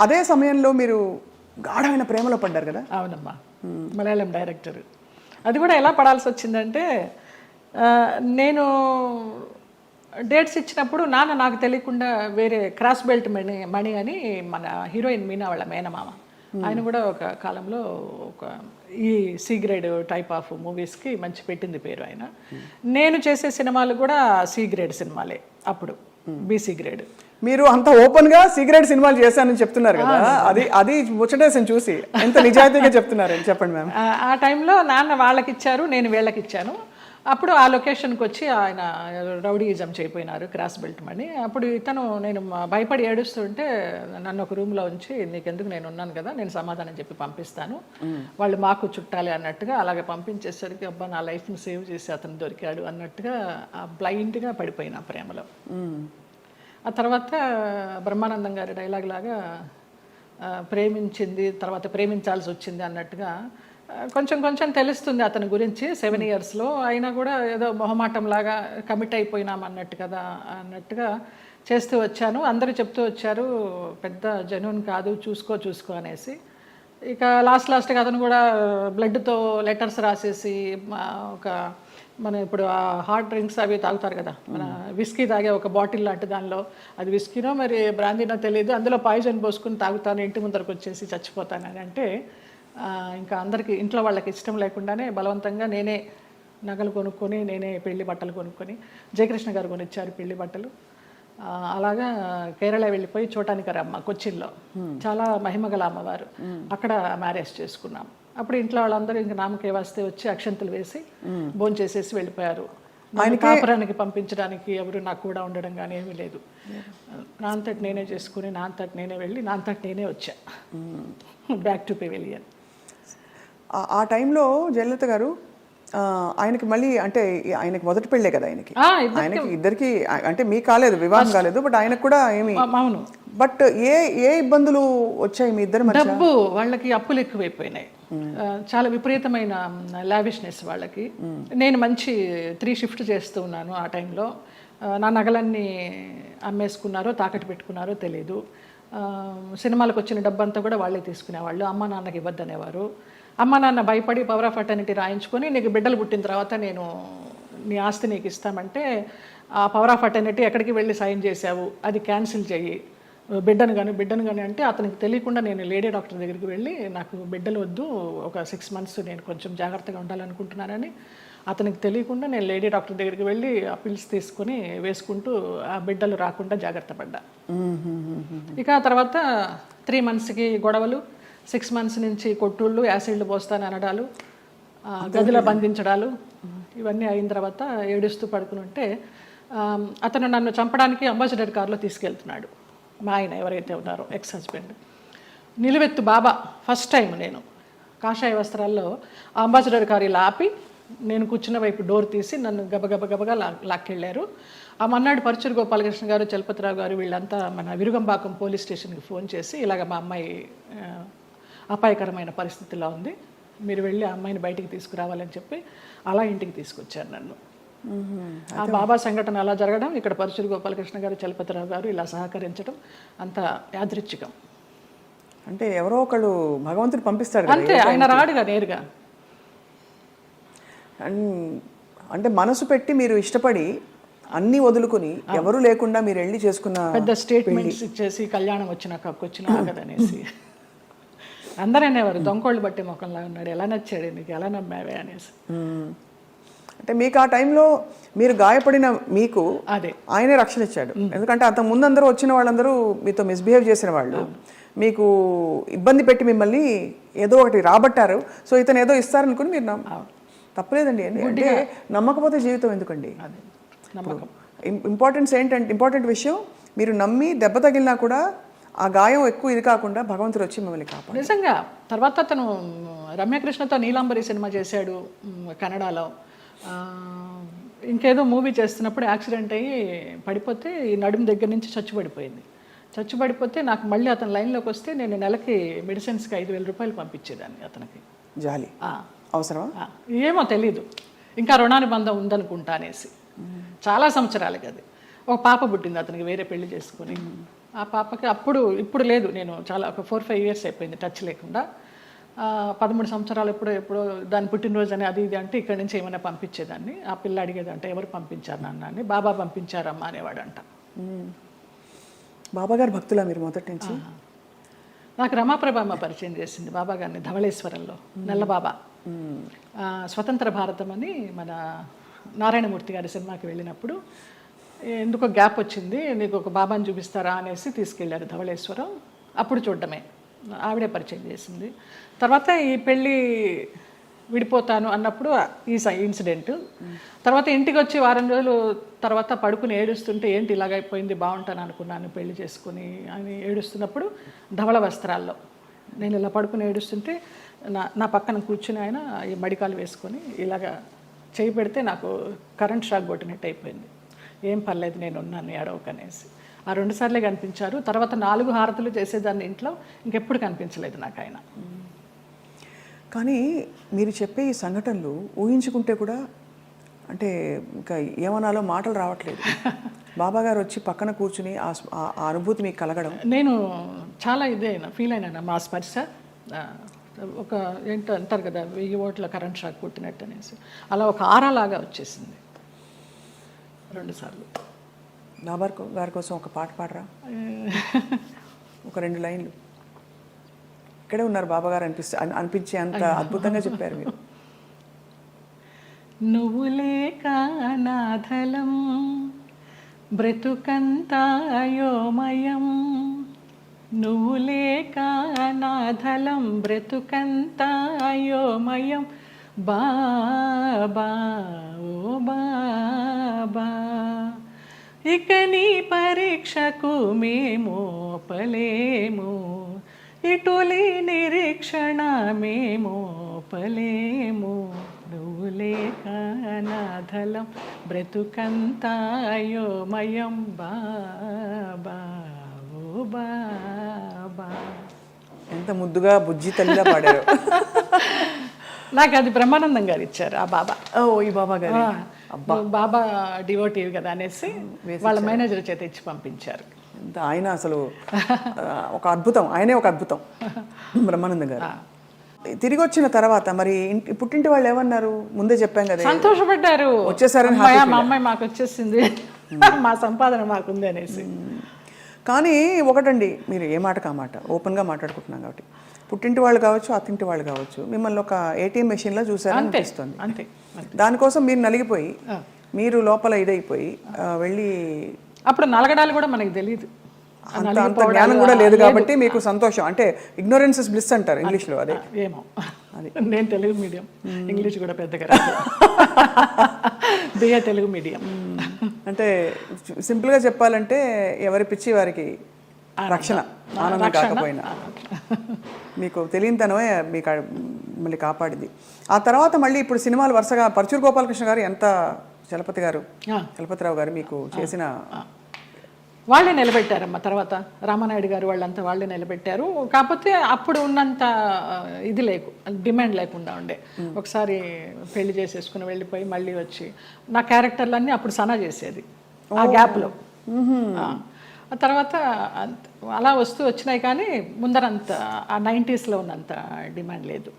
అదే సమయంలో మీరు గాఢమైన ప్రేమలో పడ్డారు కదా? అవునమ్మా, మలయాళం డైరెక్టర్. అది కూడా ఎలా పడాల్సి వచ్చిందంటే, నేను డేట్స్ ఇచ్చినప్పుడు నాన్న నాకు తెలియకుండా వేరే క్రాస్ బెల్ట్ మణి అని మన హీరోయిన్ మీనా వాళ్ళ మేనమామ, ఆయన కూడా ఒక కాలంలో ఒక ఈ సి గ్రేడ్ టైప్ ఆఫ్ మూవీస్కి మంచి పెట్టింది పేరు ఆయన. నేను చేసే సినిమాలు కూడా సి గ్రేడ్ సినిమాలే అప్పుడు, బీసీ గ్రేడ్. మీరు అంత ఓపెన్ గా సీక్రెట్ సినిమాలు చేశానని చెప్తున్నారు కదా, అది ముచ్చటేసం చూసి ఎంత నిజాయితీగా చెప్తున్నారు చెప్పండి మ్యామ్. ఆ టైంలో నాన్న వాళ్ళకి ఇచ్చారు, నేను వీళ్ళకి ఇచ్చాను. అప్పుడు ఆ లొకేషన్కి వచ్చి ఆయన రౌడీయిజం చేయపోయినారు, క్రాస్ బెల్ట్ మని. అప్పుడు ఇతను నేను భయపడి ఏడుస్తుంటే నన్ను ఒక రూమ్లో ఉంచి, నీకెందుకు నేను ఉన్నాను కదా, నేను సమాధానం చెప్పి పంపిస్తాను, వాళ్ళు మాకు చుట్టాలి అన్నట్టుగా అలాగే పంపించేసరికి అబ్బా నా లైఫ్ని సేవ్ చేసి అతను దొరికాడు అన్నట్టుగా బ్లైండ్గా పడిపోయినా ప్రేమలో. ఆ తర్వాత బ్రహ్మానందం గారి డైలాగ్ లాగా ప్రేమించింది తర్వాత ప్రేమించాల్సి వచ్చింది అన్నట్టుగా కొంచెం కొంచెం తెలుస్తుంది అతని గురించి 7 yearsలో. అయినా కూడా ఏదో మొహమాటం లాగా కమిట్ అయిపోయినాం అన్నట్టు కదా అన్నట్టుగా చేస్తూ వచ్చాను. అందరూ చెప్తూ వచ్చారు పెద్ద జెన్యూన్ కాదు, చూసుకో అనేసి. ఇక లాస్ట్గా అతను కూడా బ్లడ్తో లెటర్స్ రాసేసి ఒక మన ఇప్పుడు ఆ హాట్ డ్రింక్స్ అవి తాగుతారు కదా, మన విస్కీ తాగే ఒక బాటిల్ లాంటి దానిలో, అది విస్కీనో మరి బ్రాందీనో తెలియదు, అందులో పాయిజన్ పోసుకుని తాగుతాను, ఇంటి ముందరకు వచ్చేసి చచ్చిపోతానని అంటే ఇంకా అందరికీ ఇంట్లో వాళ్ళకి ఇష్టం లేకుండానే బలవంతంగా నేనే నగలు కొనుక్కొని నేనే పెళ్లి బట్టలు కొనుక్కొని, జయకృష్ణ గారు కొనిచ్చారు పెళ్లి బట్టలు. అలాగా కేరళ వెళ్ళిపోయి చూడటానికి రమ్మ కొచ్చిన్లో చాలా మహిమగల అమ్మవారు, అక్కడ మ్యారేజ్ చేసుకున్నాం. అప్పుడు ఇంట్లో వాళ్ళందరూ ఇంక నామకే వస్తే వచ్చి అక్షంతలు వేసి భోంచేసేసి వెళ్ళిపోయారు. ఆయన కాపురానికి పంపించడానికి ఎవరు నాకు కూడా ఉండడం కానీ ఏమీ లేదు. నా అంతటి నేనే చేసుకుని నా అంతటి నేనే వెళ్ళి నా అంతటి నేనే వచ్చా బ్యాక్ టు పెవిలియన్. ఆ టైంలో జయలలిత గారు ఆయనకి మళ్ళీ అంటే ఆయనకి మొదటి పెళ్ళే కదా, ఆయనకి ఇద్దరికి అంటే మీకు కాలేదు, వివాహం కాలేదు, బట్ ఆయనకు కూడా ఏమి. అవును, బట్ ఏ ఇబ్బందులు వచ్చాయి మీ ఇద్దరు మధ్య? డబ్బు, వాళ్ళకి అప్పులు ఎక్కువైపోయినాయి, చాలా విపరీతమైన లావిష్నెస్ వాళ్ళకి. నేను మంచి 3 shift చేస్తూ ఉన్నాను ఆ టైంలో. నా నగలన్నీ అమ్మేసుకున్నారో తాకట్టు పెట్టుకున్నారో తెలీదు. సినిమాలకు వచ్చిన డబ్బంతా కూడా వాళ్ళే తీసుకునేవాళ్ళు, అమ్మ నాన్నకి ఇవ్వద్దనేవారు. అమ్మ నాన్న భయపడి పవర్ ఆఫ్ అటర్నిటీ రాయించుకొని, నీకు బిడ్డలు పుట్టిన తర్వాత నేను నీ ఆస్తి నీకు ఇస్తామంటే, ఆ పవర్ ఆఫ్ అటర్నిటీ ఎక్కడికి వెళ్ళి సైన్ చేసావు, అది క్యాన్సిల్ చెయ్యి, బిడ్డను కానీ అంటే అతనికి తెలియకుండా నేను లేడీ డాక్టర్ దగ్గరికి వెళ్ళి నాకు బిడ్డలు వద్దు, ఒక 6 months నేను కొంచెం జాగ్రత్తగా ఉండాలనుకుంటున్నానని అతనికి తెలియకుండా నేను లేడీ డాక్టర్ దగ్గరికి వెళ్ళి ఆ పిల్స్ తీసుకొని వేసుకుంటూ ఆ బిడ్డలు రాకుండా జాగ్రత్త పడ్డా. ఇక ఆ తర్వాత 3 monthsకి గొడవలు, 6 months నుంచి కొట్టుళ్ళు, యాసిడ్లు పోస్తాను అనడాలు, గదిలో బంధించడాలు, ఇవన్నీ అయిన తర్వాత ఏడుస్తూ పడుకుని ఉంటే అతను నన్ను చంపడానికి అంబాసిడర్ కారులో తీసుకెళ్తున్నాడు. మా ఆయన ఎవరైతే ఉన్నారో ఎక్స్ హస్బెండ్, నిలువెత్తు బాబా. ఫస్ట్ టైం నేను కాషాయ వస్త్రాల్లో అంబాసిడర్ కారు ఇలా ఆపి నేను కూర్చున్న వైపు డోర్ తీసి నన్ను గబగబగా లాక్కెళ్ళారు. ఆ మన్నాడు పరుచూరు గోపాలకృష్ణ గారు, చలపతిరావు గారు వీళ్ళంతా మన విరుగంబాకం పోలీస్ స్టేషన్కి ఫోన్ చేసి, ఇలాగ మా అమ్మాయి అపాయకరమైన పరిస్థితిలో ఉంది, మీరు వెళ్ళి ఆ అమ్మాయిని బయటికి తీసుకురావాలని చెప్పి అలా ఇంటికి తీసుకొచ్చారు నన్ను. ఆ బాబా సంఘటన అలా జరగడం, ఇక్కడ పరుచూరు గోపాలకృష్ణ గారు, చలపతిరావు గారు ఇలా సహకరించడం అంత యాదృచ్ఛికం. అంటే ఎవరో ఒకళ్ళు భగవంతుడు పంపిస్తాడు అంతే, ఆయన రాడుగా నేరుగా. అంటే మనసు పెట్టి మీరు ఇష్టపడి అన్ని వదులుకుని ఎవరు లేకుండా మీరు వెళ్ళి చేసుకున్న పెద్ద స్టేట్మెంట్స్ ఇచ్చేసి కళ్యాణం వచ్చిన ఆగదనేసి అందరూ అనేవారు, దొంగోళ్ళు బట్టి ముఖంలా ఉన్నాడు, ఎలా నచ్చాడు నీకు, ఎలా నమ్మావే అనేసి. అంటే మీకు ఆ టైంలో మీరు గాయపడిన మీకు అదే ఆయనే రక్షణ ఇచ్చాడు. ఎందుకంటే అంత ముందందరూ వచ్చిన వాళ్ళందరూ మీతో మిస్బిహేవ్ చేసిన వాళ్ళు, మీకు ఇబ్బంది పెట్టి మిమ్మల్ని ఏదో ఒకటి రాబట్టారు. సో ఇతను ఏదో ఇస్తారనుకుని మీరు తప్పలేదండి. అంటే నమ్మకపోతే జీవితం ఎందుకండి? ఇంపార్టెంట్ విషయం, మీరు నమ్మి దెబ్బ తగిలినా కూడా ఆ గాయం ఎక్కువ ఇది కాకుండా భగవంతుడు వచ్చి మిమ్మల్ని కాపాడు. నిజంగా తర్వాత అతను రమ్యకృష్ణతో నీలాంబరి సినిమా చేశాడు కన్నడలో. ఇంకేదో మూవీ చేస్తున్నప్పుడు యాక్సిడెంట్ అయ్యి పడిపోతే ఈ నడుము దగ్గర నుంచి చచ్చుబడిపోతే నాకు మళ్ళీ అతను లైన్లోకి వస్తే నేను నెలకి మెడిసిన్స్కి 5,000 రూపాయలు పంపించేదాన్ని అతనికి. జాలి అవసరమా ఏమో తెలీదు, ఇంకా రుణానుబంధం ఉందనుకుంటా అనేసి. చాలా సంవత్సరాలకి అది. ఒక పాప పుట్టింది అతనికి వేరే పెళ్లి చేసుకుని. ఆ పాపకి ఇప్పుడు లేదు, నేను చాలా ఒక 4-5 ఇయర్స్ అయిపోయింది టచ్ లేకుండా. 13 సంవత్సరాలు ఎప్పుడో దాని పుట్టినరోజు అని అది ఇది అంటే ఇక్కడి నుంచి ఏమైనా పంపించేదాన్ని. ఆ పిల్ల అడిగేదంట, ఎవరు పంపించారు నాన్న అని. బాబా పంపించారమ్మా అనేవాడంట. బాబా గారు భక్తులా మీరు మొదటి నుంచి? నాకు రమాప్రభమ్మ పరిచయం చేసింది బాబా గారిని ధవళేశ్వరంలో, నల్లబాబా. స్వతంత్ర భారతం అని మన నారాయణమూర్తి గారి సినిమాకి వెళ్ళినప్పుడు ఎందుకో గ్యాప్ వచ్చింది, నీకు ఒక బాబాని చూపిస్తారా అనేసి తీసుకెళ్ళారు ధవళేశ్వరం. అప్పుడు చూడడమే, ఆవిడే పరిచయం చేసింది. తర్వాత ఈ పెళ్ళి విడిపోతాను అన్నప్పుడు ఈ ఇన్సిడెంట్. తర్వాత ఇంటికి వచ్చి వారం రోజులు తర్వాత పడుకుని ఏడుస్తుంటే ఏంటి ఇలాగైపోయింది, బాగుంటాను అనుకున్నాను పెళ్లి చేసుకుని అని ఏడుస్తున్నప్పుడు ధవళ వస్త్రాల్లో నేను ఇలా పడుకుని ఏడుస్తుంటే నా పక్కన కూర్చుని ఆయన ఈ మడికాలు వేసుకొని ఇలాగా చేయి పెడితే నాకు కరెంట్ షాక్ కొట్టినట్టు అయిపోయింది. ఏం పర్లేదు నేను ఉన్నాను ఏడవకనేసి. ఆ 2 సార్లే కనిపించారు. తర్వాత 4 హారతులు చేసేదాన్ని ఇంట్లో, ఇంకెప్పుడు కనిపించలేదు నాకు ఆయన. కానీ మీరు చెప్పే ఈ సంఘటనలు ఊహించుకుంటే కూడా అంటే ఇంకా ఏమనాలో మాటలు రావట్లేదు. బాబా గారు వచ్చి పక్కన కూర్చుని ఆ అనుభూతి మీకు కలగడం, నేను చాలా ఫీల్ అయినా. మా స్పర్శ ఒక ఏంటో అంటారు కదా 1000 ఓట్ల కరెంట్ షాక్ కొట్టినట్టు అనేసి, అలా ఒక ఆరాలాగా వచ్చేసింది 2 సార్లు. బాబా గారి కోసం ఒక పాట పాడరా? ఒక 2 లైన్లు. ఇక్కడే ఉన్నారు బాబా గారు అనిపించే అంత అద్భుతంగా చెప్పారు మీరు. నువ్వు లేక నాధలం బ్రతుకంతాయోమయం, నువ్వు లేక నాధలం బ్రతుకంతాయోమయం, బాబా ఓ బాబా, ఇక నీ పరీక్షకు మేమోపలేము, ఇటులి నిరీక్షణ మేమోపలేము, నువ్వు లేక నాధలం బ్రతుకంతాయోమయం, బాబా ఓ బాబా. ఎంత ముద్దుగా బుజ్జి తల్లిగా పాడారు. నాకు అది బ్రహ్మానందం గారు ఇచ్చారు ఆ బాబా. ఓ ఈ బాబా గారు బాబా డివోటివ్ కదా అనేసి వాళ్ళ మేనేజర్ చేత ఇచ్చి పంపించారు. ఆయన అసలు ఒక అద్భుతం, ఆయనే ఒక అద్భుతం బ్రహ్మానందం గారు. తిరిగి వచ్చిన తర్వాత మరి పుట్టింటి వాళ్ళు ఏమన్నారు? ముందే చెప్పాం కదా, సంతోషపడ్డారు, వచ్చేసారని. మా అమ్మాయి మాకు వచ్చేసింది, మా సంపాదన మాకుంది అనేసి. కానీ ఒకటండి, మీరు ఏ మాట కా మాట ఓపెన్గా మాట్లాడుకుంటున్నాం కాబట్టి, పుట్టింటి వాళ్ళు కావచ్చు అత్తింటి వాళ్ళు కావచ్చు మిమ్మల్ని ఒక ATM మెషిన్లో చూసారని అనిపిస్తుంది. అంతే. దానికోసం మీరు నలిగిపోయి, మీరు లోపల ఇదైపోయి వెళ్ళి, అప్పుడు నలగడాలు కూడా మనకి తెలియదు, అంత జ్ఞానం కూడా లేదు కాబట్టి మీకు సంతోషం. అంటే ఇగ్నోరెన్స్ ఇస్ బ్లిస్ అంటారు ఇంగ్లీష్లో. అదే ఏమో, అది నేను తెలుగు మీడియం, ఇంగ్లీష్ కూడా పెద్దగా రాదు, బిఏ తెలుగు మీడియం. అంటే సింపుల్గా చెప్పాలంటే ఎవరి పిచ్చి వారికి రక్షణ, ఆనందం కాకపోయినా మీకు తెలియనితనమే మీకు మళ్ళీ కాపాడింది. ఆ తర్వాత మళ్ళీ ఇప్పుడు సినిమాలు వరుసగా పరచూరు గోపాలకృష్ణ గారు, ఎంత చలపతిరావు గారు మీకు చేసిన, వాళ్ళే నిలబెట్టారమ్మ. తర్వాత రామానాయుడు గారు వాళ్ళంతా వాళ్ళే నిలబెట్టారు. కాకపోతే అప్పుడు ఉన్నంత ఇది డిమాండ్ లేకుండా ఉండే. ఒకసారి పెళ్లి చేసేసుకుని వెళ్ళిపోయి మళ్ళీ వచ్చి నా క్యారెక్టర్లన్నీ అప్పుడు సనా చేసేది ఆ గ్యాప్లో. ఆ తర్వాత అలా వచ్చినాయి కానీ ముందరంత ఆ 90s లో ఉన్నంత డిమాండ్ లేదు.